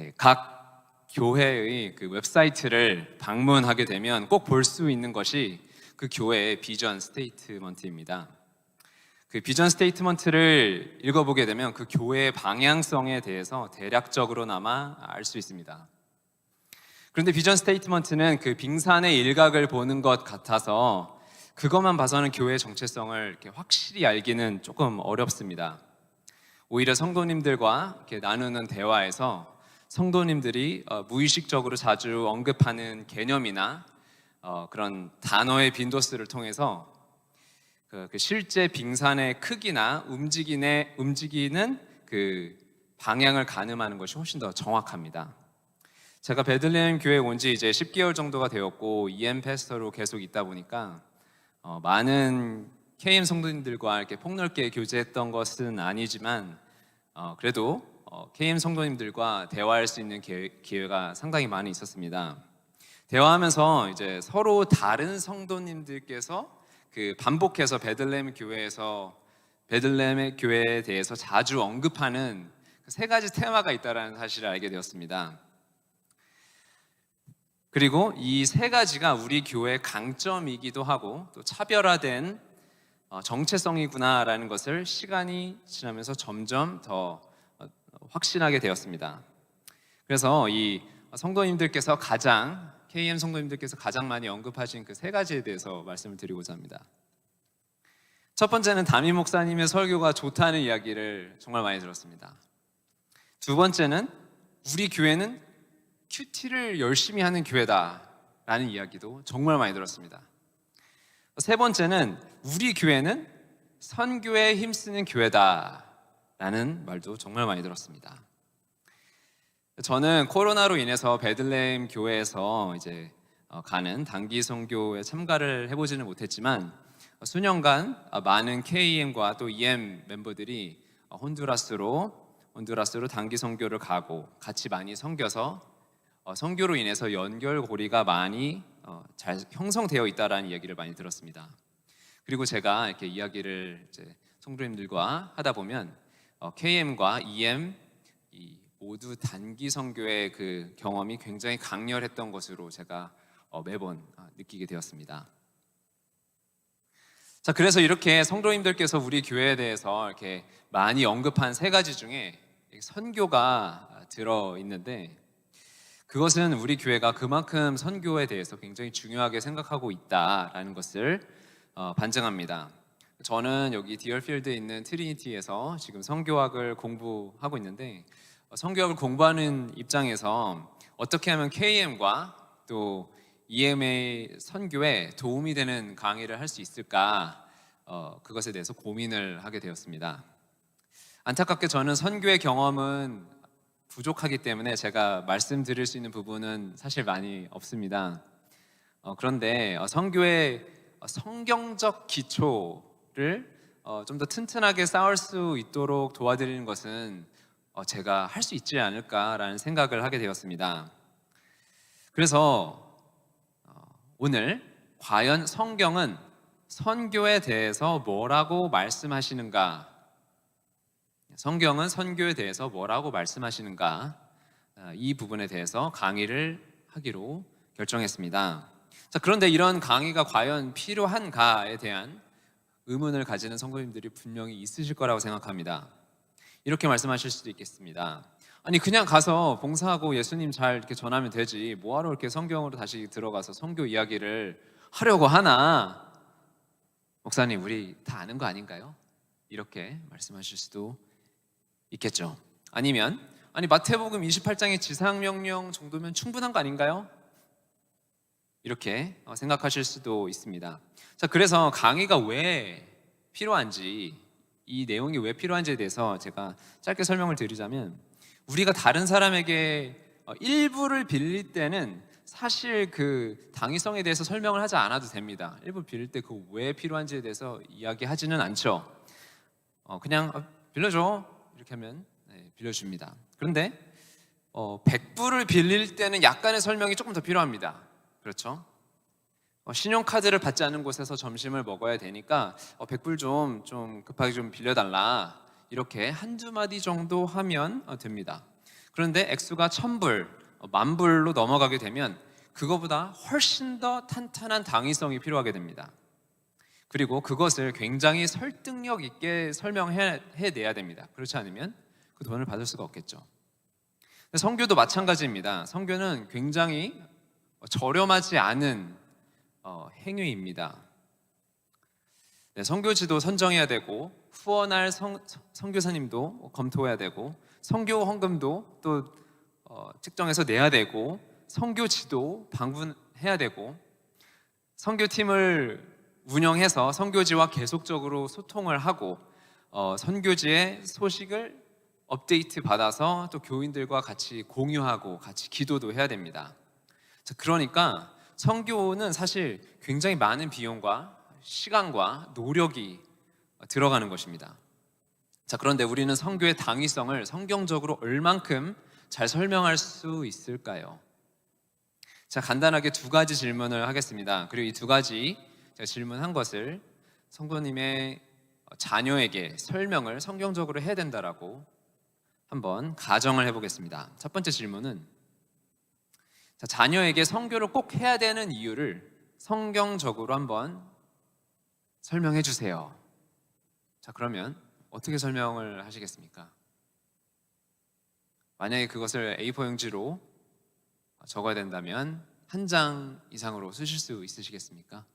네, 각 교회의 그 웹사이트를 방문하게 되면 꼭 볼 수 있는 것이 그 교회의 비전 스테이트먼트입니다. 그 비전 스테이트먼트를 읽어보게 되면 그 교회의 방향성에 대해서 대략적으로나마 알 수 있습니다. 그런데 비전 스테이트먼트는 그 빙산의 일각을 보는 것 같아서 그것만 봐서는 교회의 정체성을 이렇게 확실히 알기는 조금 어렵습니다. 오히려 성도님들과 이렇게 나누는 대화에서 성도님들이 무의식적으로 자주 언급하는 개념이나 그런 단어의 빈도수를 통해서 그 실제 빙산의 크기나 움직이는 그 방향을 가늠하는 것이 훨씬 더 정확합니다. 제가 베들레헴 교회에 온 지 이제 10개월 정도가 되었고 EM 패스터로 계속 있다 보니까 많은 KM 성도님들과 이렇게 폭넓게 교제했던 것은 아니지만 그래도 KM 성도님들과 대화할 수 있는 기회가 상당히 많이 있었습니다. 대화하면서 이제 서로 다른 성도님들께서 그 반복해서 베들레헴 교회에 대해서 자주 언급하는 그 세 가지 테마가 있다는 사실을 알게 되었습니다. 그리고 이 세 가지가 우리 교회의 강점이기도 하고 또 차별화된 정체성이구나라는 것을 시간이 지나면서 점점 더 확신하게 되었습니다. 그래서 이 성도님들께서 KM 성도님들께서 가장 많이 언급하신 그 세 가지에 대해서 말씀을 드리고자 합니다. 첫 번째는 담임 목사님의 설교가 좋다는 이야기를 정말 많이 들었습니다. 두 번째는 우리 교회는 큐티를 열심히 하는 교회다라는 이야기도 정말 많이 들었습니다. 세 번째는 우리 교회는 선교에 힘쓰는 교회다라는 말도 정말 많이 들었습니다. 저는 코로나로 인해서 베들레헴 교회에서 이제 가는 단기 선교에 참가를 해보지는 못했지만 수년간 많은 KM과 또 EM 멤버들이 혼두라스로 단기 선교를 가고 같이 많이 섬겨서 선교로 인해서 연결고리가 많이 잘 형성되어 있다라는 이야기를 많이 들었습니다. 그리고 제가 이렇게 이야기를 이제 성도님들과 하다 보면 KM과 EM 모두 단기 선교의 그 경험이 굉장히 강렬했던 것으로 제가 매번 느끼게 되었습니다. 자, 그래서 이렇게 성도님들께서 우리 교회에 대해서 이렇게 많이 언급한 세 가지 중에 선교가 들어 있는데 그것은 우리 교회가 그만큼 선교에 대해서 굉장히 중요하게 생각하고 있다라는 것을 반증합니다. 저는 여기 디얼필드에 있는 트리니티에서 지금 선교학을 공부하고 있는데 선교학을 공부하는 입장에서 어떻게 하면 KM과 또 EM의 선교에 도움이 되는 강의를 할 수 있을까 그것에 대해서 고민을 하게 되었습니다. 안타깝게 저는 선교의 경험은 부족하기 때문에 제가 말씀드릴 수 있는 부분은 사실 많이 없습니다. 그런데 선교의 성경적 기초를 좀 더 튼튼하게 쌓을 수 있도록 도와드리는 것은 제가 할 수 있지 않을까라는 생각을 하게 되었습니다. 그래서 오늘 과연 성경은 선교에 대해서 뭐라고 말씀하시는가? 성경은 선교에 대해서 뭐라고 말씀하시는가? 이 부분에 대해서 강의를 하기로 결정했습니다. 자, 그런데 이런 강의가 과연 필요한가에 대한 의문을 가지는 성도님들이 분명히 있으실 거라고 생각합니다. 이렇게 말씀하실 수도 있겠습니다. 아니 그냥 가서 봉사하고 예수님 잘 이렇게 전하면 되지 뭐하러 이렇게 성경으로 다시 들어가서 선교 이야기를 하려고 하나? 목사님 우리 다 아는 거 아닌가요? 이렇게 말씀하실 수도 있겠죠. 아니면 마태복음 28장의 지상명령 정도면 충분한 거 아닌가요? 이렇게 생각하실 수도 있습니다. 자, 그래서 강의가 왜 필요한지 이 내용이 왜 필요한지에 대해서 제가 짧게 설명을 드리자면 우리가 다른 사람에게 일부를 빌릴 때는 사실 그 당위성에 대해서 설명을 하지 않아도 됩니다. 일부 빌릴 때 그 왜 필요한지에 대해서 이야기하지는 않죠. 그냥 빌려줘 이렇게 하면 빌려줍니다. 그런데 100불을 빌릴 때는 약간의 설명이 조금 더 필요합니다. 그렇죠? 신용카드를 받지 않은 곳에서 점심을 먹어야 되니까 100불 좀 급하게 좀 빌려달라 이렇게 한두 마디 정도 하면 됩니다. 그런데 액수가 1000불, 10,000불로 넘어가게 되면 그거보다 훨씬 더 탄탄한 당위성이 필요하게 됩니다. 그리고 그것을 굉장히 설득력 있게 설명해내야 됩니다. 그렇지 않으면 그 돈을 받을 수가 없겠죠. 선교도 마찬가지입니다. 선교는 굉장히 저렴하지 않은 행위입니다. 선교지도 선정해야 되고 후원할 선교사님도 검토해야 되고 선교 헌금도 또 측정해서 내야 되고 선교지도 방문해야 되고 선교팀을 운영해서 선교지와 계속적으로 소통을 하고 선교지의 소식을 업데이트 받아서 또 교인들과 같이 공유하고 같이 기도도 해야 됩니다. 그러니까 선교는 사실 굉장히 많은 비용과 시간과 노력이 들어가는 것입니다. 그런데 우리는 선교의 당위성을 성경적으로 얼만큼 잘 설명할 수 있을까요? 간단하게 2가지 질문을 하겠습니다. 그리고 이 2가지 제가 질문한 것을 성도님의 자녀에게 설명을 성경적으로 해야 된다라고 한번 가정을 해보겠습니다. 첫 번째 질문은 자녀에게 선교를 꼭 해야 되는 이유를 성경적으로 한번 설명해 주세요. 그러면 어떻게 설명을 하시겠습니까? 만약에 그것을 A4 용지로 적어야 된다면 1장 이상으로 쓰실 수 있으시겠습니까?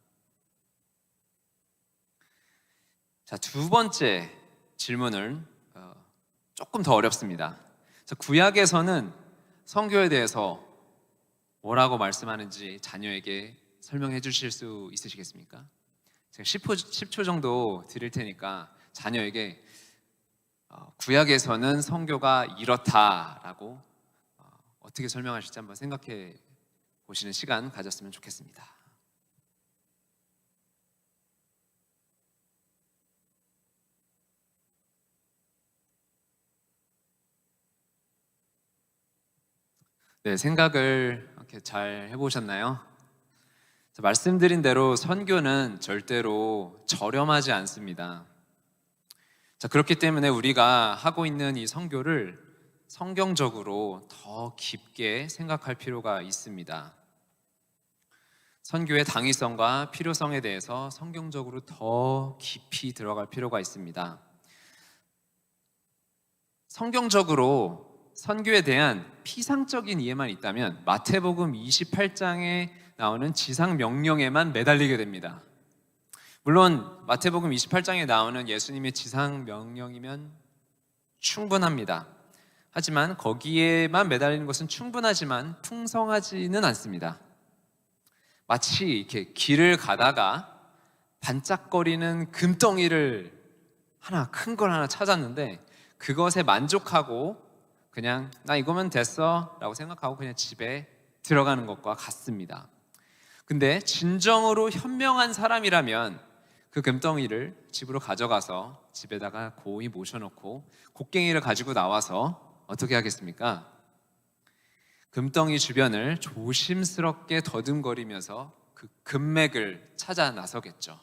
2번째 질문은 조금 더 어렵습니다. 구약에서는 선교에 대해서 뭐라고 말씀하는지 자녀에게 설명해 주실 수 있으시겠습니까? 제가 10초 정도 드릴 테니까 자녀에게 구약에서는 선교가 이렇다라고 어떻게 설명하실지 한번 생각해 보시는 시간 가졌으면 좋겠습니다. 네, 생각을 이렇게 잘 해보셨나요? 말씀드린 대로 선교는 절대로 저렴하지 않습니다. 그렇기 때문에 우리가 하고 있는 이 선교를 성경적으로 더 깊게 생각할 필요가 있습니다. 선교의 당위성과 필요성에 대해서 성경적으로 더 깊이 들어갈 필요가 있습니다. 성경적으로 선교에 대한 피상적인 이해만 있다면 마태복음 28장에 나오는 지상 명령에만 매달리게 됩니다. 물론 마태복음 28장에 나오는 예수님의 지상 명령이면 충분합니다. 하지만 거기에만 매달리는 것은 충분하지만 풍성하지는 않습니다. 마치 이렇게 길을 가다가 반짝거리는 금덩이를 큰 걸 하나 찾았는데 그것에 만족하고 그냥 나 이거면 됐어 라고 생각하고 그냥 집에 들어가는 것과 같습니다. 근데 진정으로 현명한 사람이라면 그 금덩이를 집으로 가져가서 집에다가 고이 모셔놓고 곡괭이를 가지고 나와서 어떻게 하겠습니까? 금덩이 주변을 조심스럽게 더듬거리면서 그 금맥을 찾아 나서겠죠.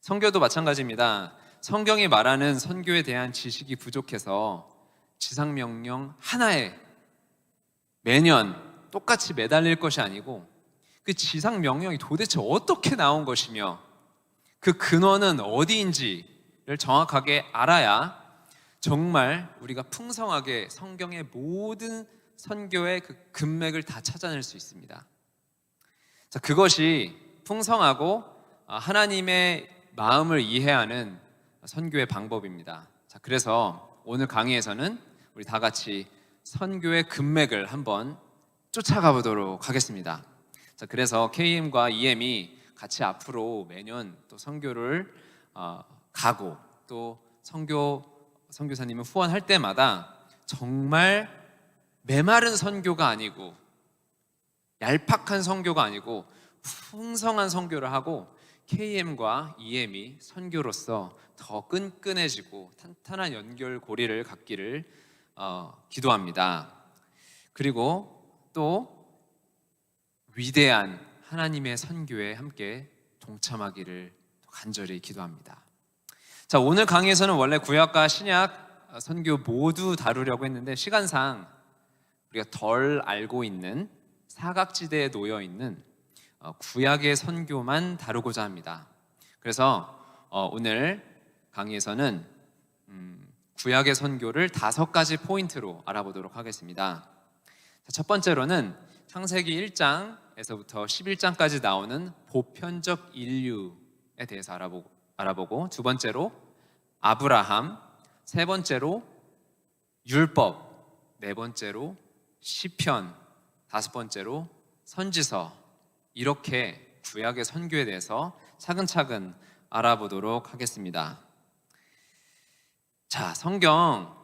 선교도 마찬가지입니다. 성경이 말하는 선교에 대한 지식이 부족해서 지상명령 하나에 매년 똑같이 매달릴 것이 아니고 그 지상명령이 도대체 어떻게 나온 것이며 그 근원은 어디인지를 정확하게 알아야 정말 우리가 풍성하게 성경의 모든 선교의 그 금맥을 다 찾아낼 수 있습니다. 그것이 풍성하고 하나님의 마음을 이해하는 선교의 방법입니다. 그래서 오늘 강의에서는 우리 다 같이 선교의 금맥을 한번 쫓아가 보도록 하겠습니다. 그래서 KM과 EM이 같이 앞으로 매년 또 선교를 가고 또 선교사님을 후원할 때마다 정말 메마른 선교가 아니고 얄팍한 선교가 아니고 풍성한 선교를 하고 KM과 EM이 선교로서 더 끈끈해지고 탄탄한 연결고리를 갖기를 기도합니다. 그리고 또 위대한 하나님의 선교에 함께 동참하기를 간절히 기도합니다. 오늘 강의에서는 원래 구약과 신약 선교 모두 다루려고 했는데 시간상 우리가 덜 알고 있는 사각지대에 놓여 있는 구약의 선교만 다루고자 합니다. 그래서 오늘 강의에서는 구약의 선교를 5가지 포인트로 알아보도록 하겠습니다. 첫 번째로는 창세기 1장에서부터 11장까지 나오는 보편적 인류에 대해서 알아보고, 두 번째로 아브라함, 세 번째로 율법, 네 번째로 시편, 다섯 번째로 선지서, 이렇게 구약의 선교에 대해서 차근차근 알아보도록 하겠습니다. 자, 성경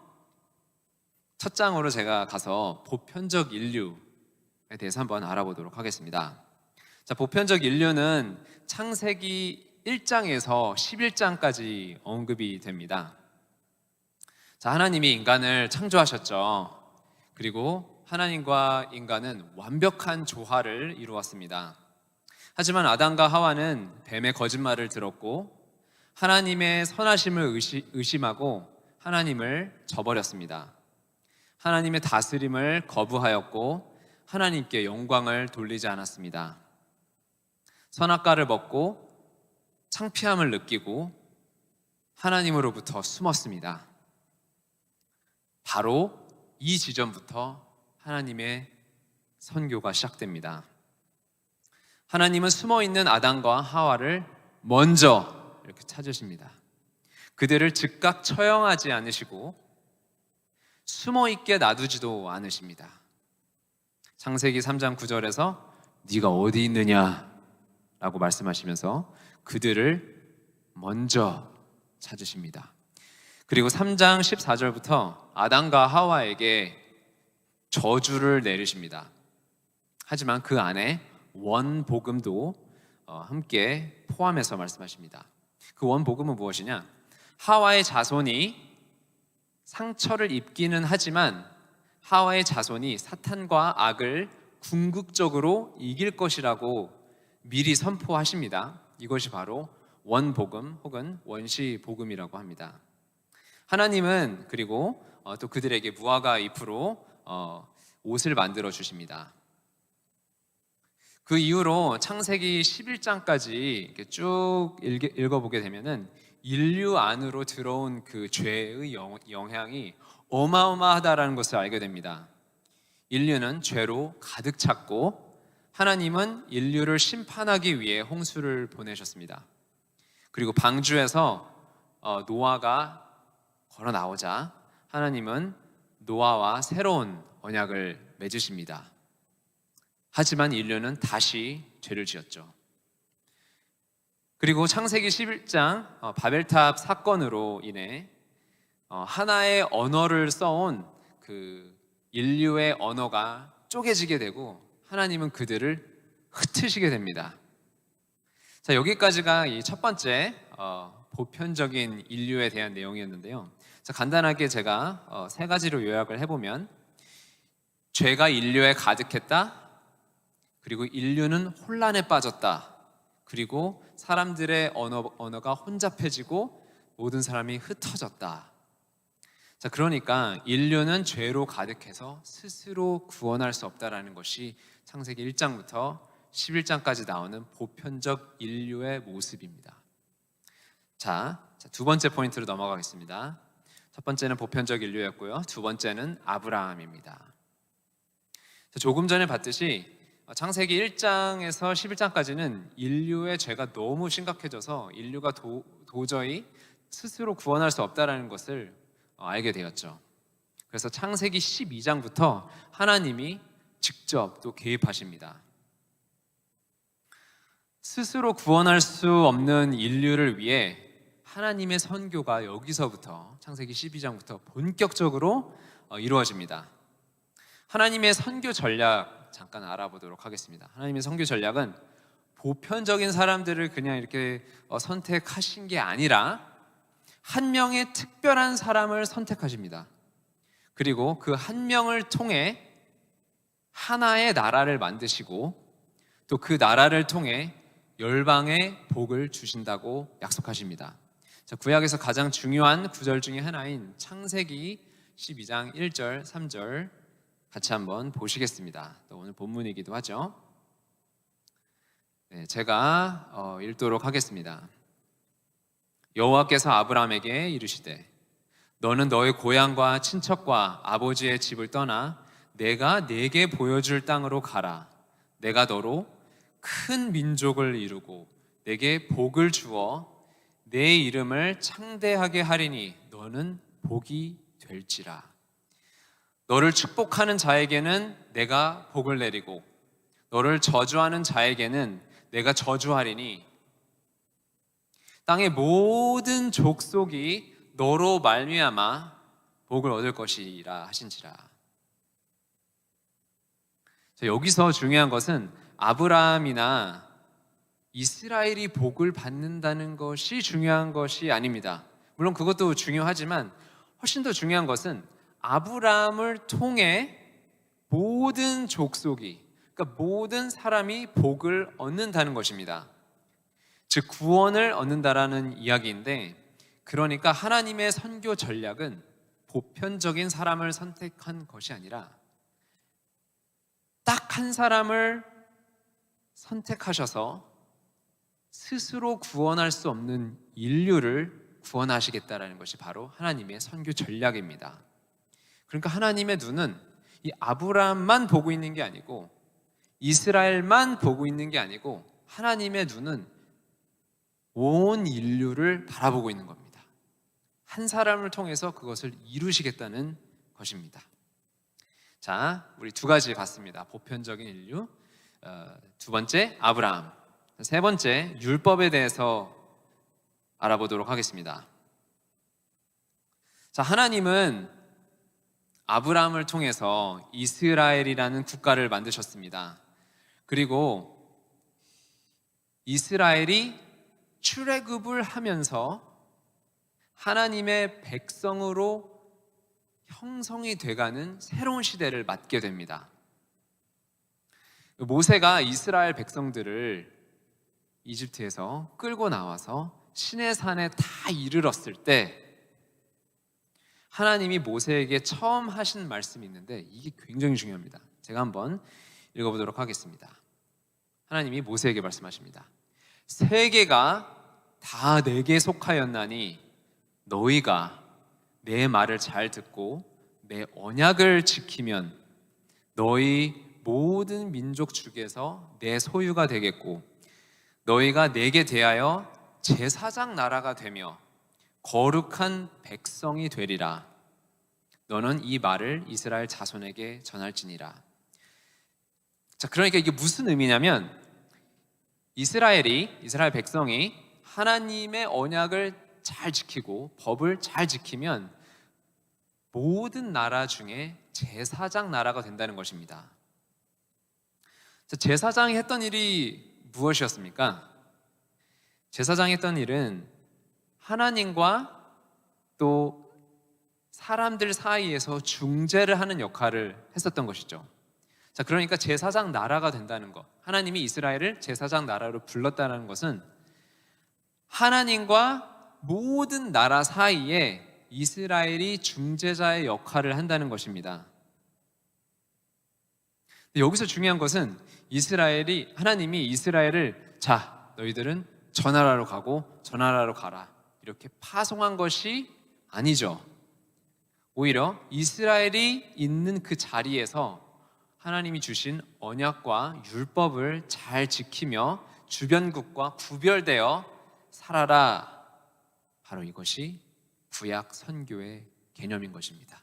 첫 장으로 제가 가서 보편적 인류에 대해서 한번 알아보도록 하겠습니다. 자, 보편적 인류는 창세기 1장에서 11장까지 언급이 됩니다. 자, 하나님이 인간을 창조하셨죠. 그리고 하나님과 인간은 완벽한 조화를 이루었습니다. 하지만 아담과 하와는 뱀의 거짓말을 들었고 하나님의 선하심을 의심하고 하나님을 저버렸습니다. 하나님의 다스림을 거부하였고 하나님께 영광을 돌리지 않았습니다. 선악과를 먹고 창피함을 느끼고 하나님으로부터 숨었습니다. 바로 이 지점부터 하나님의 선교가 시작됩니다. 하나님은 숨어있는 아담과 하와를 먼저 이렇게 찾으십니다. 그들을 즉각 처형하지 않으시고 숨어있게 놔두지도 않으십니다. 창세기 3장 9절에서 네가 어디 있느냐 라고 말씀하시면서 그들을 먼저 찾으십니다. 그리고 3장 14절부터 아담과 하와에게 저주를 내리십니다. 하지만 그 안에 원복음도 함께 포함해서 말씀하십니다. 그 원복음은 무엇이냐? 하와의 자손이 상처를 입기는 하지만 하와의 자손이 사탄과 악을 궁극적으로 이길 것이라고 미리 선포하십니다. 이것이 바로 원복음 혹은 원시복음이라고 합니다. 하나님은 그리고 또 그들에게 무화과 잎으로 옷을 만들어 주십니다. 그 이후로 창세기 11장까지 이렇게 쭉 읽어보게 되면은 인류 안으로 들어온 그 죄의 영향이 어마어마하다라는 것을 알게 됩니다. 인류는 죄로 가득 찼고 하나님은 인류를 심판하기 위해 홍수를 보내셨습니다. 그리고 방주에서 노아가 걸어 나오자 하나님은 노아와 새로운 언약을 맺으십니다. 하지만 인류는 다시 죄를 지었죠. 그리고 창세기 11장 바벨탑 사건으로 인해 하나의 언어를 써온 그 인류의 언어가 쪼개지게 되고 하나님은 그들을 흩으시게 됩니다. 자, 여기까지가 이 첫 번째 보편적인 인류에 대한 내용이었는데요. 자, 간단하게 제가 세 가지로 요약을 해보면 죄가 인류에 가득했다. 그리고 인류는 혼란에 빠졌다. 그리고 사람들의 언어가 혼잡해지고 모든 사람이 흩어졌다. 자, 그러니까 인류는 죄로 가득해서 스스로 구원할 수 없다라는 것이 창세기 1장부터 11장까지 나오는 보편적 인류의 모습입니다. 자, 두 번째 포인트로 넘어가겠습니다. 첫 번째는 보편적 인류였고요. 두 번째는 아브라함입니다. 자, 조금 전에 봤듯이 창세기 1장에서 11장까지는 인류의 죄가 너무 심각해져서 인류가 도저히 스스로 구원할 수 없다는 것을 알게 되었죠. 그래서 창세기 12장부터 하나님이 직접 또 개입하십니다. 스스로 구원할 수 없는 인류를 위해 하나님의 선교가 여기서부터 창세기 12장부터 본격적으로 이루어집니다. 하나님의 선교 전략 잠깐 알아보도록 하겠습니다. 하나님의 선교 전략은 보편적인 사람들을 그냥 이렇게 선택하신 게 아니라 한 명의 특별한 사람을 선택하십니다. 그리고 그 한 명을 통해 하나의 나라를 만드시고 또 그 나라를 통해 열방의 복을 주신다고 약속하십니다. 자, 구약에서 가장 중요한 구절 중에 하나인 창세기 12장 1절, 3절 같이 한번 보시겠습니다. 또 오늘 본문이기도 하죠. 네, 제가 읽도록 하겠습니다. 여호와께서 아브라함에게 이르시되 너는 너의 고향과 친척과 아버지의 집을 떠나 내가 네게 보여줄 땅으로 가라. 내가 너로 큰 민족을 이루고 내게 복을 주어 내 이름을 창대하게 하리니 너는 복이 될지라. 너를 축복하는 자에게는 내가 복을 내리고 너를 저주하는 자에게는 내가 저주하리니 땅의 모든 족속이 너로 말미암아 복을 얻을 것이라 하신지라. 자, 여기서 중요한 것은 아브라함이나 이스라엘이 복을 받는다는 것이 중요한 것이 아닙니다. 물론 그것도 중요하지만 훨씬 더 중요한 것은 아브라함을 통해 모든 족속이, 그러니까 모든 사람이 복을 얻는다는 것입니다. 즉 구원을 얻는다라는 이야기인데, 그러니까 하나님의 선교 전략은 보편적인 사람을 선택한 것이 아니라 딱 한 사람을 선택하셔서 스스로 구원할 수 없는 인류를 구원하시겠다라는 것이 바로 하나님의 선교 전략입니다. 그러니까 하나님의 눈은 이 아브라함만 보고 있는 게 아니고 이스라엘만 보고 있는 게 아니고 하나님의 눈은 온 인류를 바라보고 있는 겁니다. 한 사람을 통해서 그것을 이루시겠다는 것입니다. 자, 우리 두 가지 봤습니다. 보편적인 인류, 두 번째 아브라함, 세 번째 율법에 대해서 알아보도록 하겠습니다. 자, 하나님은 아브라함을 통해서 이스라엘이라는 국가를 만드셨습니다. 그리고 이스라엘이 출애굽을 하면서 하나님의 백성으로 형성이 돼가는 새로운 시대를 맞게 됩니다. 모세가 이스라엘 백성들을 이집트에서 끌고 나와서 시내산에 다 이르렀을 때 하나님이 모세에게 처음 하신 말씀이 있는데 이게 굉장히 중요합니다. 제가 한번 읽어보도록 하겠습니다. 하나님이 모세에게 말씀하십니다. 세계가 다 내게 속하였나니 너희가 내 말을 잘 듣고 내 언약을 지키면 너희 모든 민족 중에서 내 소유가 되겠고 너희가 내게 대하여 제사장 나라가 되며 거룩한 백성이 되리라. 너는 이 말을 이스라엘 자손에게 전할지니라. 자, 그러니까 이게 무슨 의미냐면 이스라엘 백성이 하나님의 언약을 잘 지키고 법을 잘 지키면 모든 나라 중에 제사장 나라가 된다는 것입니다. 자, 제사장이 했던 일이 무엇이었습니까? 제사장이 했던 일은 하나님과 또 사람들 사이에서 중재를 하는 역할을 했었던 것이죠. 자, 그러니까 제사장 나라가 된다는 것, 하나님이 이스라엘을 제사장 나라로 불렀다는 것은 하나님과 모든 나라 사이에 이스라엘이 중재자의 역할을 한다는 것입니다. 여기서 중요한 것은 하나님이 이스라엘을 자, 너희들은 저 나라로 가고 저 나라로 가라 이렇게 파송한 것이 아니죠. 오히려 이스라엘이 있는 그 자리에서 하나님이 주신 언약과 율법을 잘 지키며 주변국과 구별되어 살아라. 바로 이것이 구약 선교의 개념인 것입니다.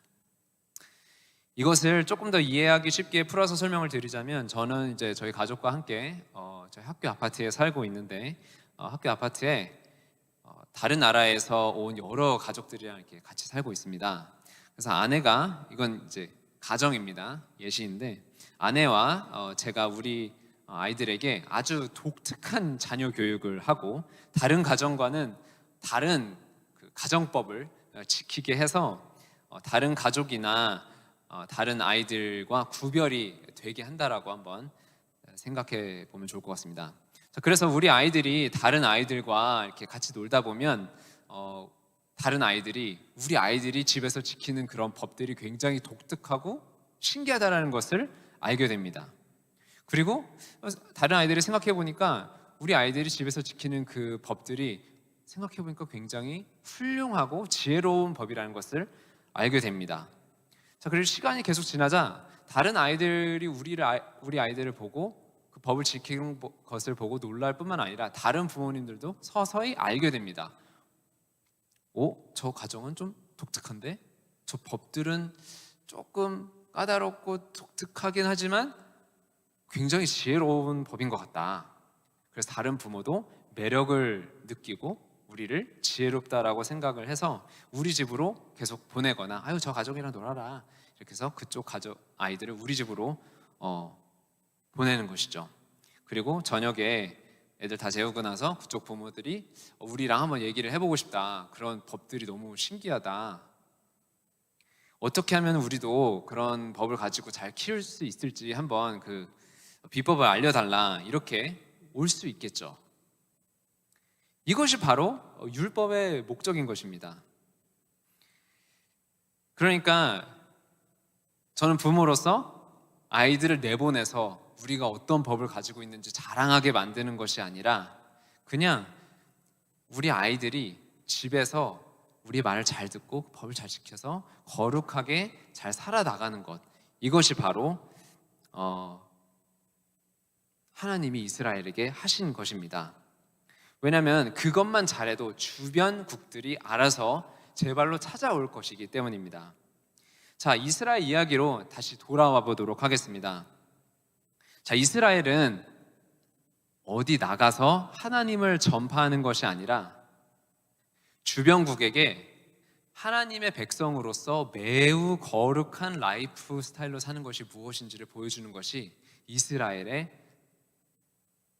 이것을 조금 더 이해하기 쉽게 풀어서 설명을 드리자면 저는 이제 저희 가족과 함께 저희 학교 아파트에 살고 있는데 학교 아파트에 다른 나라에서 온 여러 가족들이랑 이렇게 같이 살고 있습니다. 그래서 아내가 이건 이제 가정입니다. 예시인데 아내와 제가 우리 아이들에게 아주 독특한 자녀 교육을 하고 다른 가정과는 다른 그 가정법을 지키게 해서 다른 가족이나 다른 아이들과 구별이 되게 한다라고 한번 생각해 보면 좋을 것 같습니다. 그래서 우리 아이들이 다른 아이들과 이렇게 같이 놀다 보면 다른 아이들이 우리 아이들이 집에서 지키는 그런 법들이 굉장히 독특하고 신기하다라는 것을 알게 됩니다. 그리고 다른 아이들이 생각해 보니까 우리 아이들이 집에서 지키는 그 법들이 생각해 보니까 굉장히 훌륭하고 지혜로운 법이라는 것을 알게 됩니다. 자, 그리고 시간이 계속 지나자 다른 아이들이 우리 아이들을 보고 그 법을 지키는 것을 보고 놀랄 뿐만 아니라 다른 부모님들도 서서히 알게 됩니다. 저 가정은 좀 독특한데? 저 법들은 조금 까다롭고 독특하긴 하지만 굉장히 지혜로운 법인 것 같다. 그래서 다른 부모도 매력을 느끼고 우리를 지혜롭다라고 생각을 해서 우리 집으로 계속 보내거나 아유 저 가족이랑 놀아라 이렇게 해서 그쪽 가족 아이들을 우리 집으로 보내는 것이죠. 그리고 저녁에 애들 다 재우고 나서 그쪽 부모들이 우리랑 한번 얘기를 해보고 싶다. 그런 법들이 너무 신기하다. 어떻게 하면 우리도 그런 법을 가지고 잘 키울 수 있을지 한번 그 비법을 알려달라 이렇게 올 수 있겠죠. 이것이 바로 율법의 목적인 것입니다. 그러니까 저는 부모로서 아이들을 내보내서 우리가 어떤 법을 가지고 있는지 자랑하게 만드는 것이 아니라 그냥 우리 아이들이 집에서 우리 말을 잘 듣고 법을 잘 지켜서 거룩하게 잘 살아나가는 것, 이것이 바로 하나님이 이스라엘에게 하신 것입니다. 왜냐하면 그것만 잘해도 주변국들이 알아서 제 발로 찾아올 것이기 때문입니다. 자, 이스라엘 이야기로 다시 돌아와 보도록 하겠습니다. 자, 이스라엘은 어디 나가서 하나님을 전파하는 것이 아니라 주변국에게 하나님의 백성으로서 매우 거룩한 라이프 스타일로 사는 것이 무엇인지를 보여주는 것이 이스라엘의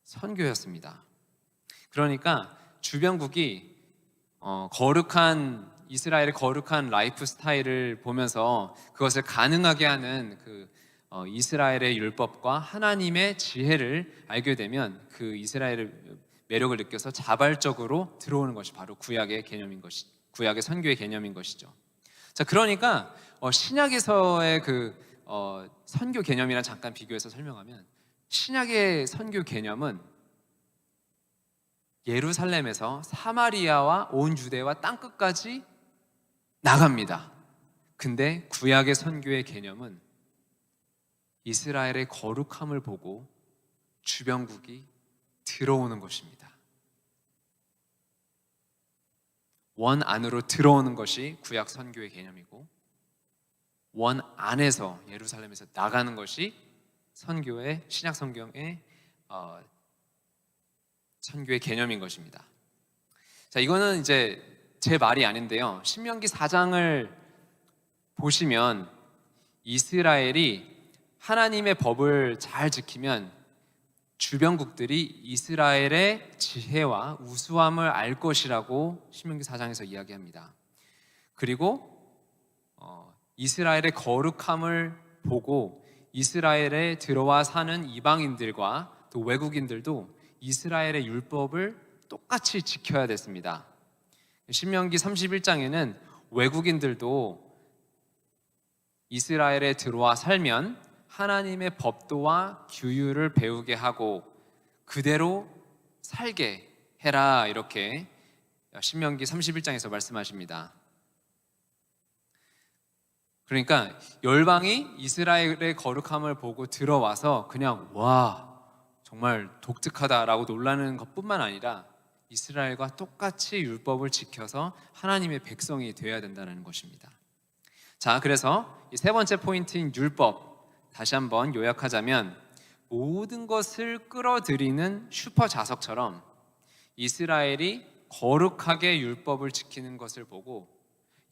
선교였습니다. 그러니까 주변국이 이스라엘의 거룩한 라이프 스타일을 보면서 그것을 가능하게 하는 이스라엘의 율법과 하나님의 지혜를 알게 되면 그 이스라엘의 매력을 느껴서 자발적으로 들어오는 것이 바로 구약의 선교의 개념인 것이죠. 자, 그러니까 신약에서의 선교 개념이랑 잠깐 비교해서 설명하면 신약의 선교 개념은 예루살렘에서 사마리아와 온 유대와 땅끝까지 나갑니다. 근데 구약의 선교의 개념은 이스라엘의 거룩함을 보고 주변국이 들어오는 것입니다. 원 안으로 들어오는 것이 구약 선교의 개념이고 원 안에서 예루살렘에서 나가는 것이 신약 성경의 선교의 개념인 것입니다. 자, 이거는 이제 제 말이 아닌데요. 신명기 4장을 보시면 이스라엘이 하나님의 법을 잘 지키면 주변국들이 이스라엘의 지혜와 우수함을 알 것이라고 신명기 4장에서 이야기합니다. 그리고 이스라엘의 거룩함을 보고 이스라엘에 들어와 사는 이방인들과 또 외국인들도 이스라엘의 율법을 똑같이 지켜야 됐습니다. 신명기 31장에는 외국인들도 이스라엘에 들어와 살면 하나님의 법도와 규율을 배우게 하고 그대로 살게 해라 이렇게 신명기 31장에서 말씀하십니다. 그러니까 열방이 이스라엘의 거룩함을 보고 들어와서 그냥 와 정말 독특하다라고 놀라는 것뿐만 아니라 이스라엘과 똑같이 율법을 지켜서 하나님의 백성이 되어야 된다는 것입니다. 자, 그래서 이 세 번째 포인트인 율법 다시 한번 요약하자면 모든 것을 끌어들이는 슈퍼 자석처럼 이스라엘이 거룩하게 율법을 지키는 것을 보고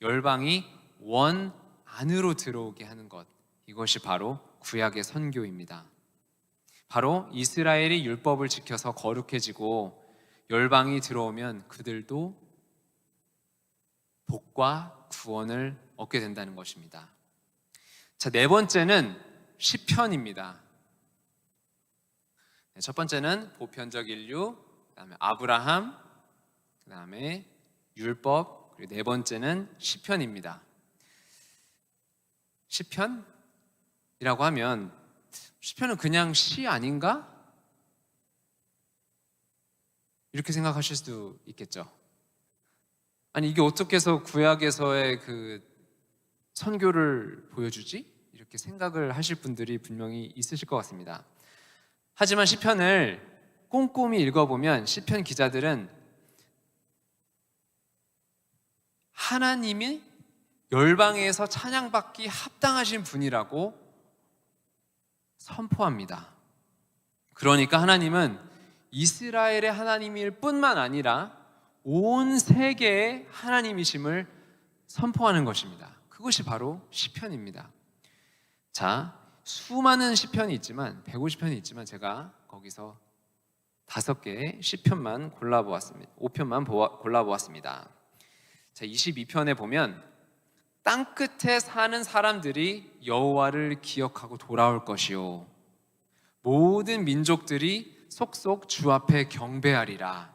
열방이 원 안으로 들어오게 하는 것, 이것이 바로 구약의 선교입니다. 바로 이스라엘이 율법을 지켜서 거룩해지고 열방이 들어오면 그들도 복과 구원을 얻게 된다는 것입니다. 자, 네 번째는 시편입니다. 첫 번째는 보편적 인류, 그다음에 아브라함, 그다음에 율법, 그리고 네 번째는 시편입니다. 시편 하면 시편은 그냥 시 아닌가? 이렇게 생각하실 수도 있겠죠. 아니, 이게 어떻게 해서 구약에서의 그 선교를 보여주지? 이렇게 생각을 하실 분들이 분명히 있으실 것 같습니다. 하지만 시편을 꼼꼼히 읽어보면 시편 기자들은 하나님이 열방에서 찬양받기 합당하신 분이라고 선포합니다. 그러니까 하나님은 이스라엘의 하나님일 뿐만 아니라 온 세계의 하나님이심을 선포하는 것입니다. 그것이 바로 시편입니다. 자, 수많은 시편이 있지만 150편이 있지만 제가 거기서 5개의 시편만 골라보았습니다. 5편만 골라보았습니다. 자, 22편에 보면 땅 끝에 사는 사람들이 여호와를 기억하고 돌아올 것이요 모든 민족들이 속속 주 앞에 경배하리라.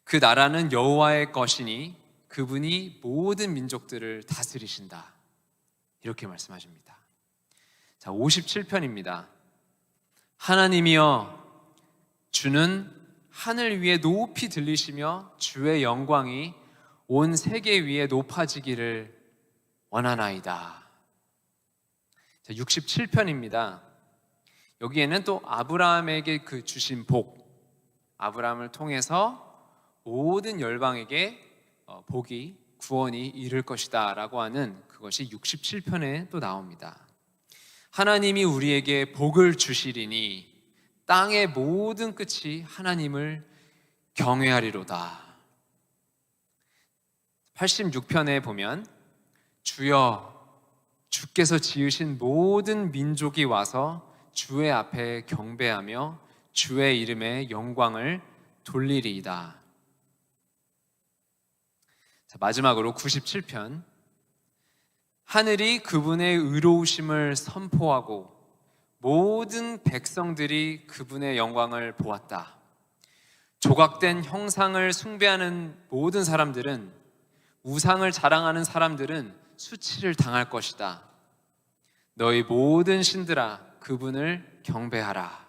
그 나라는 여호와의 것이니 그분이 모든 민족들을 다스리신다. 이렇게 말씀하십니다. 자, 57편입니다. 하나님이여 주는 하늘 위에 높이 들리시며 주의 영광이 온 세계 위에 높아지기를 원하나이다. 자, 67편입니다. 여기에는 또 아브라함에게 그 주신 복, 아브라함을 통해서 모든 열방에게 복이, 구원이 이를 것이다 라고 하는 그것이 67편에 또 나옵니다. 하나님이 우리에게 복을 주시리니 땅의 모든 끝이 하나님을 경외하리로다. 86편에 보면 주여 주께서 지으신 모든 민족이 와서 주의 앞에 경배하며 주의 이름의 영광을 돌리리이다. 자, 마지막으로 97편 하늘이 그분의 의로우심을 선포하고 모든 백성들이 그분의 영광을 보았다. 조각된 형상을 숭배하는 모든 사람들은, 우상을 자랑하는 사람들은 수치를 당할 것이다. 너희 모든 신들아 그분을 경배하라.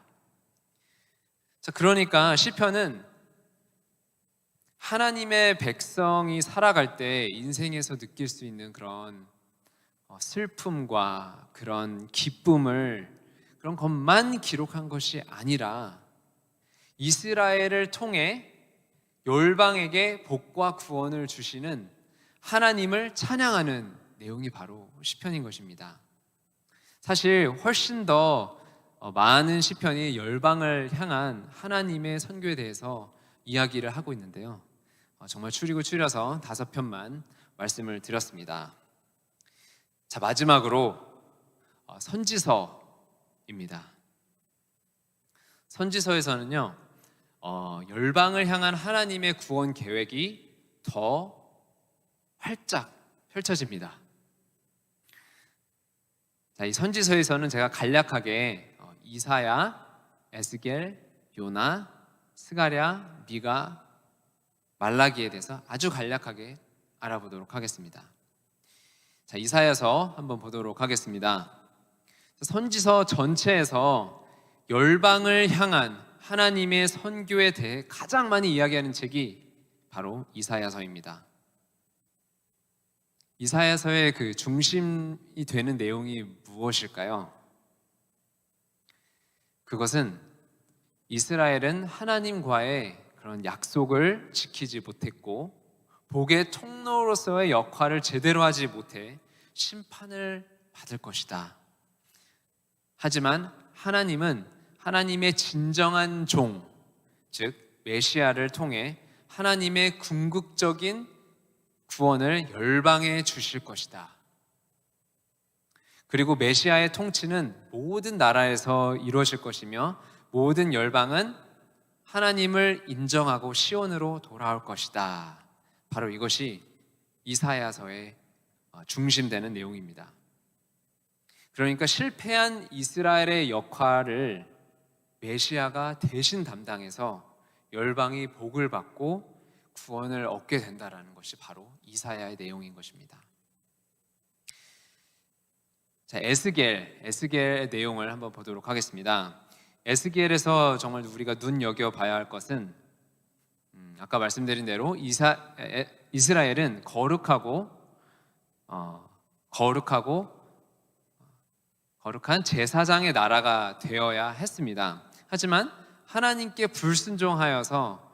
자, 그러니까 시편은 하나님의 백성이 살아갈 때 인생에서 느낄 수 있는 그런 슬픔과 그런 기쁨을, 그런 것만 기록한 것이 아니라 이스라엘을 통해 열방에게 복과 구원을 주시는 하나님을 찬양하는 내용이 바로 시편인 것입니다. 사실 훨씬 더 많은 시편이 열방을 향한 하나님의 선교에 대해서 이야기를 하고 있는데요, 정말 추려서 5편만 말씀을 드렸습니다. 자, 마지막으로 선지서입니다. 선지서에서는요, 열방을 향한 하나님의 구원 계획이 더 활짝 펼쳐집니다. 자, 이 선지서에서는 제가 간략하게 이사야, 에스겔, 요나, 스가랴, 미가, 말라기에 대해서 아주 간략하게 알아보도록 하겠습니다. 자, 이사야서 한번 보도록 하겠습니다. 선지서 전체에서 열방을 향한 하나님의 선교에 대해 가장 많이 이야기하는 책이 바로 이사야서입니다. 이사야서의 그 중심이 되는 내용이 무엇일까요? 그것은 이스라엘은 하나님과의 그런 약속을 지키지 못했고 복의 통로로서의 역할을 제대로 하지 못해 심판을 받을 것이다. 하지만 하나님은 하나님의 진정한 종, 즉 메시아를 통해 하나님의 궁극적인 구원을 열방에 주실 것이다. 그리고 메시아의 통치는 모든 나라에서 이루어질 것이며 모든 열방은 하나님을 인정하고 시온으로 돌아올 것이다. 바로 이것이 이사야서의 중심되는 내용입니다. 그러니까 실패한 이스라엘의 역할을 메시아가 대신 담당해서 열방이 복을 받고 구원을 얻게 된다는 것이 바로 이사야의 내용인 것입니다. 자, 에스겔의 내용을 한번 보도록 하겠습니다. 에스겔에서 정말 우리가 눈여겨봐야 할 것은 아까 말씀드린 대로 이스라엘은 거룩한 제사장의 나라가 되어야 했습니다. 하지만 하나님께 불순종하여서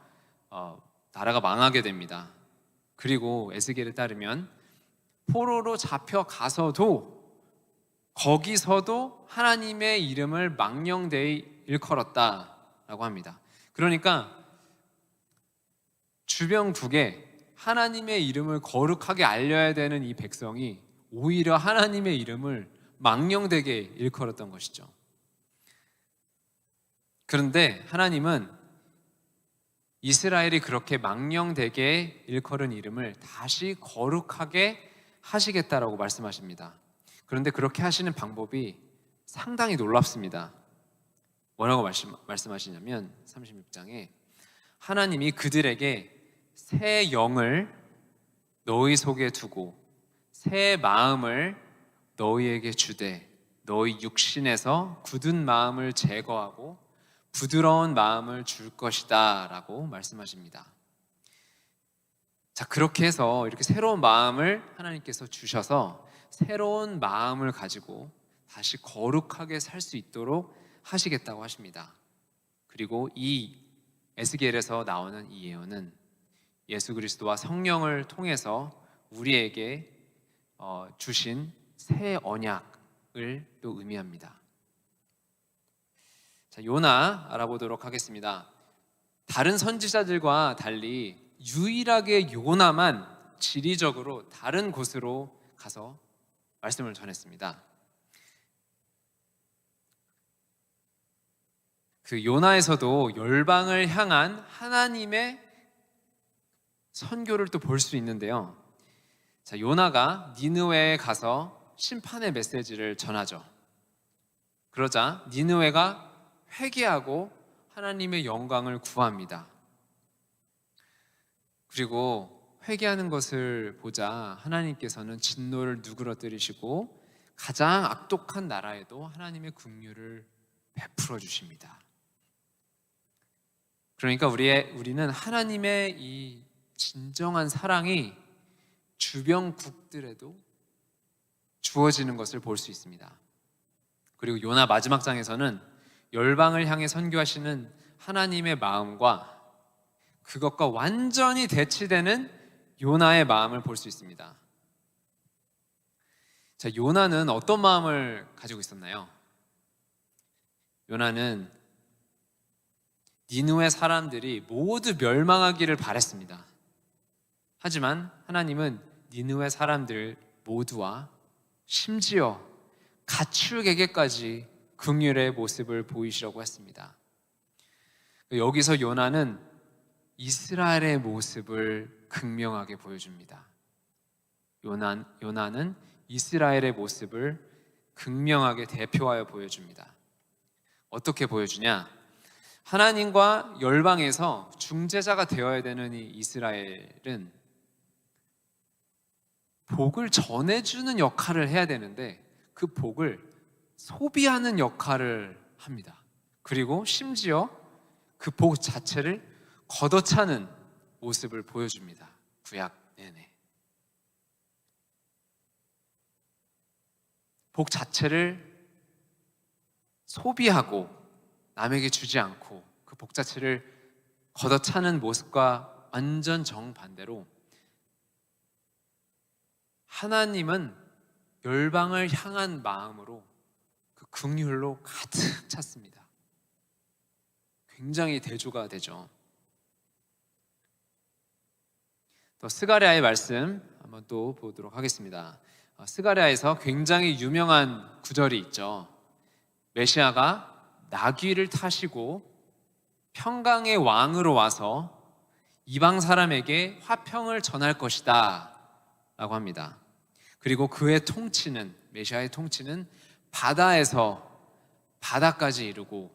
나라가 망하게 됩니다. 그리고 에스겔에 따르면 포로로 잡혀가서도 거기서도 하나님의 이름을 망령되이 일컬었다라고 합니다. 그러니까 주변국에 하나님의 이름을 거룩하게 알려야 되는 이 백성이 오히려 하나님의 이름을 망령되게 일컬었던 것이죠. 그런데 하나님은 이스라엘이 그렇게 망령되게 일컬은 이름을 다시 거룩하게 하시겠다라고 말씀하십니다. 그런데 그렇게 하시는 방법이 상당히 놀랍습니다. 뭐라고 말씀하시냐면 36장에 하나님이 그들에게 새 영을 너희 속에 두고 새 마음을 너희에게 주되 너희 육신에서 굳은 마음을 제거하고 부드러운 마음을 줄 것이다 라고 말씀하십니다. 자, 그렇게 해서 이렇게 새로운 마음을 하나님께서 주셔서 새로운 마음을 가지고 다시 거룩하게 살 수 있도록 하시겠다고 하십니다. 그리고 이 에스겔에서 나오는 이 예언은 예수 그리스도와 성령을 통해서 우리에게 주신 새 언약을 또 의미합니다. 자, 요나 알아보도록 하겠습니다. 다른 선지자들과 달리 유일하게 요나만 지리적으로 다른 곳으로 가서 말씀을 전했습니다. 그 요나에서도 열방을 향한 하나님의 선교를 또 볼 수 있는데요. 자, 요나가 니느웨에 가서 심판의 메시지를 전하죠. 그러자 니느웨가 회개하고 하나님의 영광을 구합니다. 그리고 회개하는 것을 보자 하나님께서는 진노를 누그러뜨리시고 가장 악독한 나라에도 하나님의 긍휼을 베풀어 주십니다. 그러니까 우리는 하나님의 이 진정한 사랑이 주변국들에도 주어지는 것을 볼 수 있습니다. 그리고 요나 마지막 장에서는 열방을 향해 선교하시는 하나님의 마음과 그것과 완전히 대치되는 요나의 마음을 볼 수 있습니다. 자, 요나는 어떤 마음을 가지고 있었나요? 요나는 니느웨 사람들이 모두 멸망하기를 바랬습니다. 하지만 하나님은 니느웨 사람들 모두와 심지어 가축에게까지 긍휼의 모습을 보이시려고 했습니다. 여기서 요나는 이스라엘의 모습을 극명하게 보여줍니다. 요나는 이스라엘의 모습을 극명하게 대표하여 보여줍니다. 어떻게 보여주냐? 하나님과 열방에서 중재자가 되어야 되는 이 이스라엘은 복을 전해주는 역할을 해야 되는데 그 복을 소비하는 역할을 합니다. 그리고 심지어 그 복 자체를 걷어차는 모습을 보여줍니다. 구약 내내. 복 자체를 소비하고 남에게 주지 않고 그 복 자체를 걷어차는 모습과 완전 정반대로 하나님은 열방을 향한 마음으로 그 긍휼로 가득 찼습니다. 굉장히 대조가 되죠. 또 스가랴의 말씀 한번 또 보도록 하겠습니다. 스가랴에서 굉장히 유명한 구절이 있죠. 메시아가 나귀를 타시고 평강의 왕으로 와서 이방 사람에게 화평을 전할 것이다 라고 합니다. 그리고 그의 통치는, 메시아의 통치는 바다에서 바다까지 이르고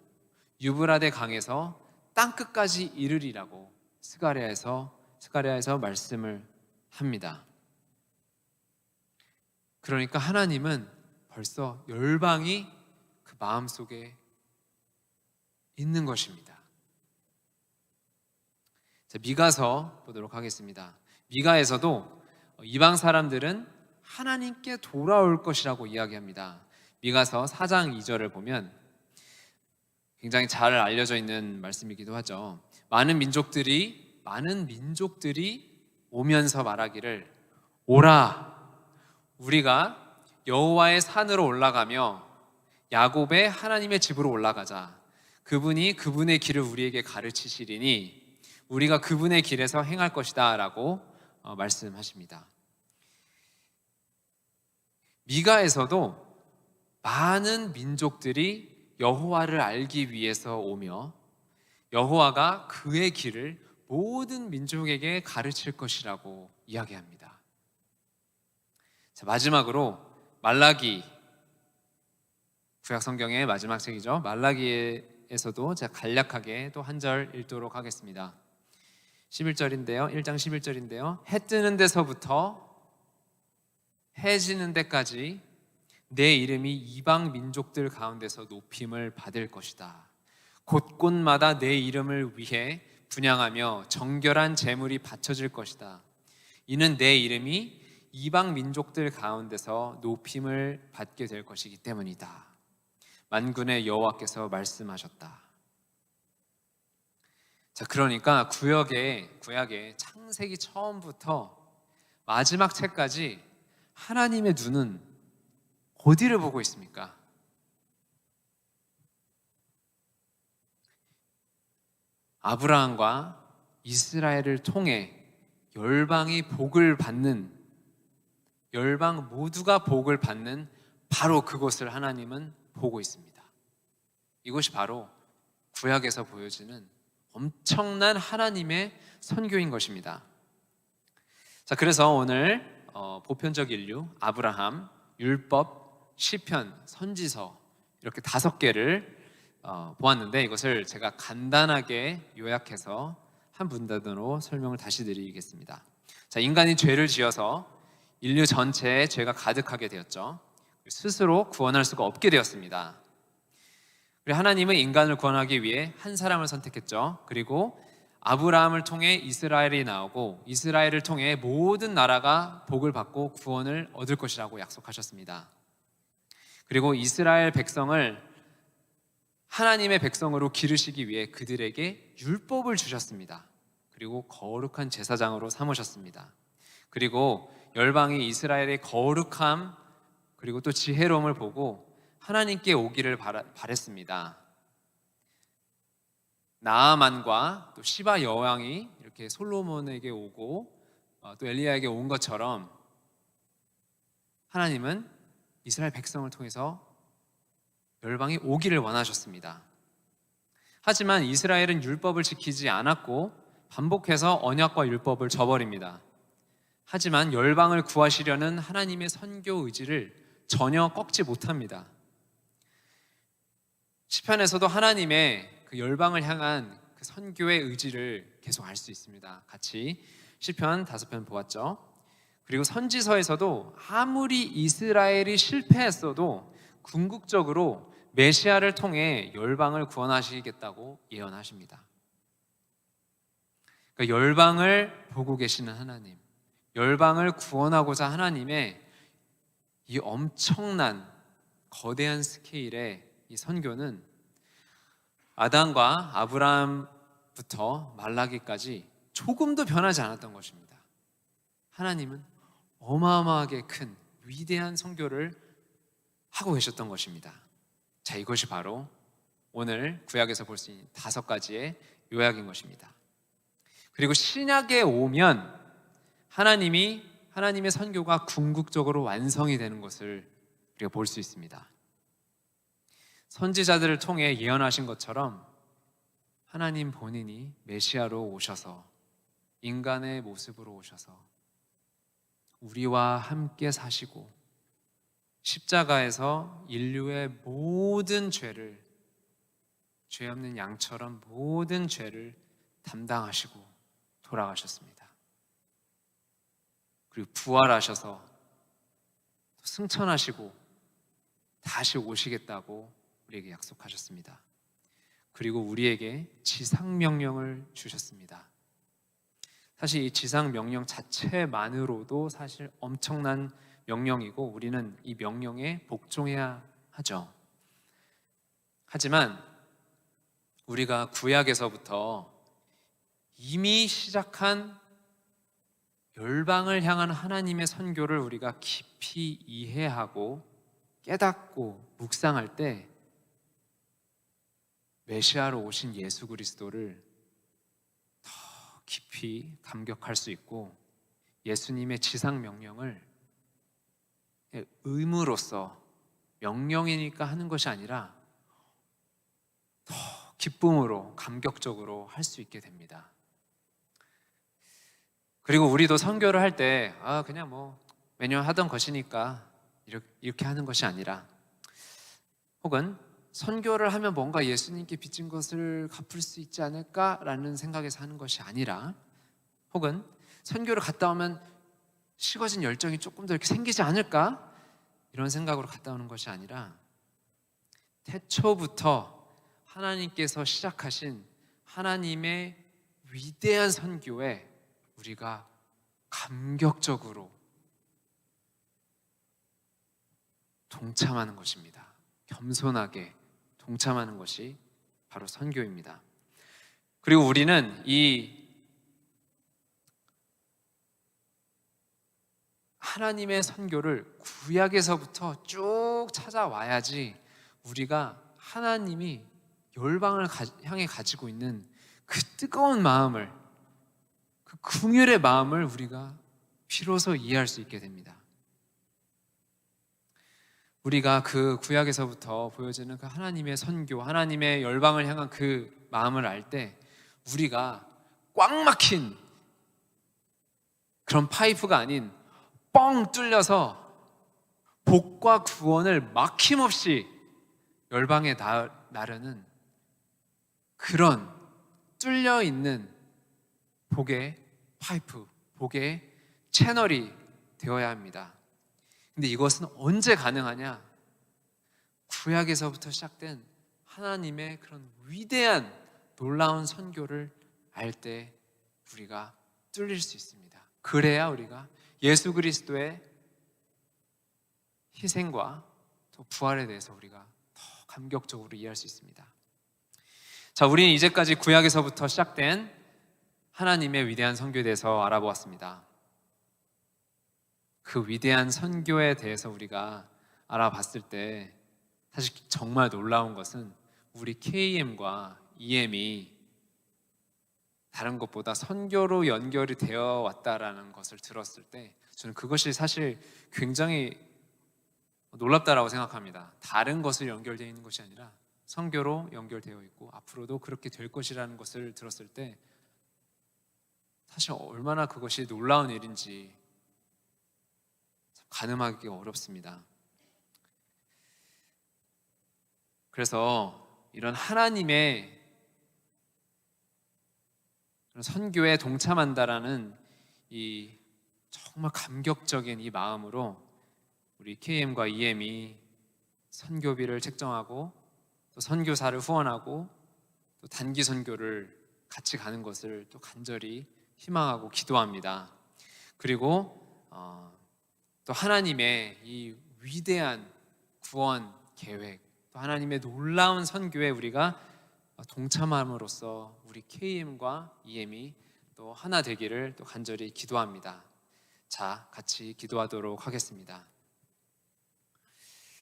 유브라데 강에서 땅끝까지 이르리라고 스가랴에서 말씀을 합니다. 그러니까 하나님은 벌써 열방이 그 마음속에 있는 것입니다. 자, 미가서 보도록 하겠습니다. 미가에서도 이방 사람들은 하나님께 돌아올 것이라고 이야기합니다. 미가서 4장 2절을 보면 굉장히 잘 알려져 있는 말씀이기도 하죠. 많은 민족들이 오면서 말하기를, 오라, 우리가 여호와의 산으로 올라가며 야곱의 하나님의 집으로 올라가자. 그분이 그분의 길을 우리에게 가르치시리니 우리가 그분의 길에서 행할 것이다 라고 말씀하십니다. 미가에서도 많은 민족들이 여호와를 알기 위해서 오며 여호와가 그의 길을 모든 민족에게 가르칠 것이라고 이야기합니다. 자, 마지막으로 말라기, 구약 성경의 마지막 책이죠. 말라기에서도 제가 간략하게 또 한 절 읽도록 하겠습니다. 11절인데요. 1장 11절인데요. 해 뜨는 데서부터 해 지는 데까지 내 이름이 이방 민족들 가운데서 높임을 받을 것이다. 곳곳마다 내 이름을 위해 분향하며 정결한 제물이 바쳐질 것이다. 이는 내 이름이 이방 민족들 가운데서 높임을 받게 될 것이기 때문이다. 만군의 여호와께서 말씀하셨다. 자, 그러니까 구약의 창세기 처음부터 마지막 책까지 하나님의 눈은 어디를 보고 있습니까? 아브라함과 이스라엘을 통해 열방 모두가 복을 받는 바로 그곳을 하나님은 보고 있습니다. 이것이 바로 구약에서 보여지는 엄청난 하나님의 선교인 것입니다. 자, 그래서 오늘 보편적 인류, 아브라함, 율법, 시편, 선지서 이렇게 5개를 보았는데 이것을 제가 간단하게 요약해서 한 문단으로 설명을 다시 드리겠습니다. 자, 인간이 죄를 지어서 인류 전체에 죄가 가득하게 되었죠. 스스로 구원할 수가 없게 되었습니다. 그리고 하나님은 인간을 구원하기 위해 한 사람을 선택했죠. 그리고 아브라함을 통해 이스라엘이 나오고 이스라엘을 통해 모든 나라가 복을 받고 구원을 얻을 것이라고 약속하셨습니다. 그리고 이스라엘 백성을 하나님의 백성으로 기르시기 위해 그들에게 율법을 주셨습니다. 그리고 거룩한 제사장으로 삼으셨습니다. 그리고 열방이 이스라엘의 거룩함 그리고 또 지혜로움을 보고 하나님께 오기를 바랬습니다. 나아만과 또 시바 여왕이 이렇게 솔로몬에게 오고 또 엘리야에게 온 것처럼 하나님은 이스라엘 백성을 통해서 열방이 오기를 원하셨습니다. 하지만 이스라엘은 율법을 지키지 않았고 반복해서 언약과 율법을 저버립니다. 하지만 열방을 구하시려는 하나님의 선교 의지를 전혀 꺾지 못합니다. 시편에서도 하나님의 그 열방을 향한 그 선교의 의지를 계속 알 수 있습니다. 같이 시편 5편 보았죠. 그리고 선지서에서도 아무리 이스라엘이 실패했어도 궁극적으로 메시아를 통해 열방을 구원하시겠다고 예언하십니다. 그러니까 열방을 보고 계시는 하나님, 열방을 구원하고자 하나님의 이 엄청난 거대한 스케일의 이 선교는 아담과 아브라함부터 말라기까지 조금도 변하지 않았던 것입니다. 하나님은 어마어마하게 큰 위대한 선교를 하고 계셨던 것입니다. 자, 이것이 바로 오늘 구약에서 볼 수 있는 5가지의 요약인 것입니다. 그리고 신약에 오면 하나님의 선교가 궁극적으로 완성이 되는 것을 우리가 볼 수 있습니다. 선지자들을 통해 예언하신 것처럼 하나님 본인이 메시아로 오셔서 인간의 모습으로 오셔서 우리와 함께 사시고 십자가에서 인류의 모든 죄를, 죄 없는 양처럼 모든 죄를 담당하시고 돌아가셨습니다. 그리고 부활하셔서 승천하시고 다시 오시겠다고 우리에게 약속하셨습니다. 그리고 우리에게 지상 명령을 주셨습니다. 사실 이 지상 명령 자체만으로도 사실 엄청난 명령이고 우리는 이 명령에 복종해야 하죠. 하지만 우리가 구약에서부터 이미 시작한 열방을 향한 하나님의 선교를 우리가 깊이 이해하고 깨닫고 묵상할 때 메시아로 오신 예수 그리스도를 더 깊이 감격할 수 있고 예수님의 지상 명령을 의무로서 명령이니까 하는 것이 아니라 더 기쁨으로 감격적으로 할 수 있게 됩니다. 그리고 우리도 선교를 할 때 그냥 뭐 매년 하던 것이니까 이렇게 하는 것이 아니라 혹은 선교를 하면 뭔가 예수님께 빚진 것을 갚을 수 있지 않을까라는 생각에서 하는 것이 아니라 혹은 선교를 갔다 오면 식어진 열정이 조금 더 이렇게 생기지 않을까 이런 생각으로 갔다 오는 것이 아니라 태초부터 하나님께서 시작하신 하나님의 위대한 선교에 우리가 감격적으로 동참하는 것입니다. 겸손하게 동참하는 것이 바로 선교입니다. 그리고 우리는 이 하나님의 선교를 구약에서부터 쭉 찾아와야지 우리가 하나님이 열방을 향해 가지고 있는 그 뜨거운 마음을, 그 긍휼의 마음을 우리가 비로소 이해할 수 있게 됩니다. 우리가 그 구약에서부터 보여지는 그 하나님의 선교, 하나님의 열방을 향한 그 마음을 알 때 우리가 꽉 막힌 그런 파이프가 아닌 뻥 뚫려서 복과 구원을 막힘없이 열방에 나르는 그런 뚫려 있는 복의 파이프, 복의 채널이 되어야 합니다. 근데 이것은 언제 가능하냐? 구약에서부터 시작된 하나님의 그런 위대한 놀라운 선교를 알 때 우리가 뚫릴 수 있습니다. 그래야 우리가 예수 그리스도의 희생과 또 부활에 대해서 우리가 더 감격적으로 이해할 수 있습니다. 자, 우리는 이제까지 구약에서부터 시작된 하나님의 위대한 선교에 대해서 알아보았습니다. 그 위대한 선교에 대해서 우리가 알아봤을 때 사실 정말 놀라운 것은 우리 KM과 EM이 다른 것보다 선교로 연결이 되어 왔다라는 것을 들었을 때 저는 그것이 사실 굉장히 놀랍다라고 생각합니다. 다른 것을 연결되어 있는 것이 아니라 선교로 연결되어 있고 앞으로도 그렇게 될 것이라는 것을 들었을 때 사실 얼마나 그것이 놀라운 일인지 가늠하기가 어렵습니다. 그래서 이런 하나님의 선교에 동참한다라는 이 정말 감격적인 이 마음으로 우리 KM과 EM이 선교비를 책정하고 또 선교사를 후원하고 또 단기 선교를 같이 가는 것을 또 간절히 희망하고 기도합니다. 그리고 또 하나님의 이 위대한 구원 계획, 또 하나님의 놀라운 선교에 우리가 동참함으로써 우리 KM과 EM이 또 하나 되기를 또 간절히 기도합니다. 자, 같이 기도하도록 하겠습니다.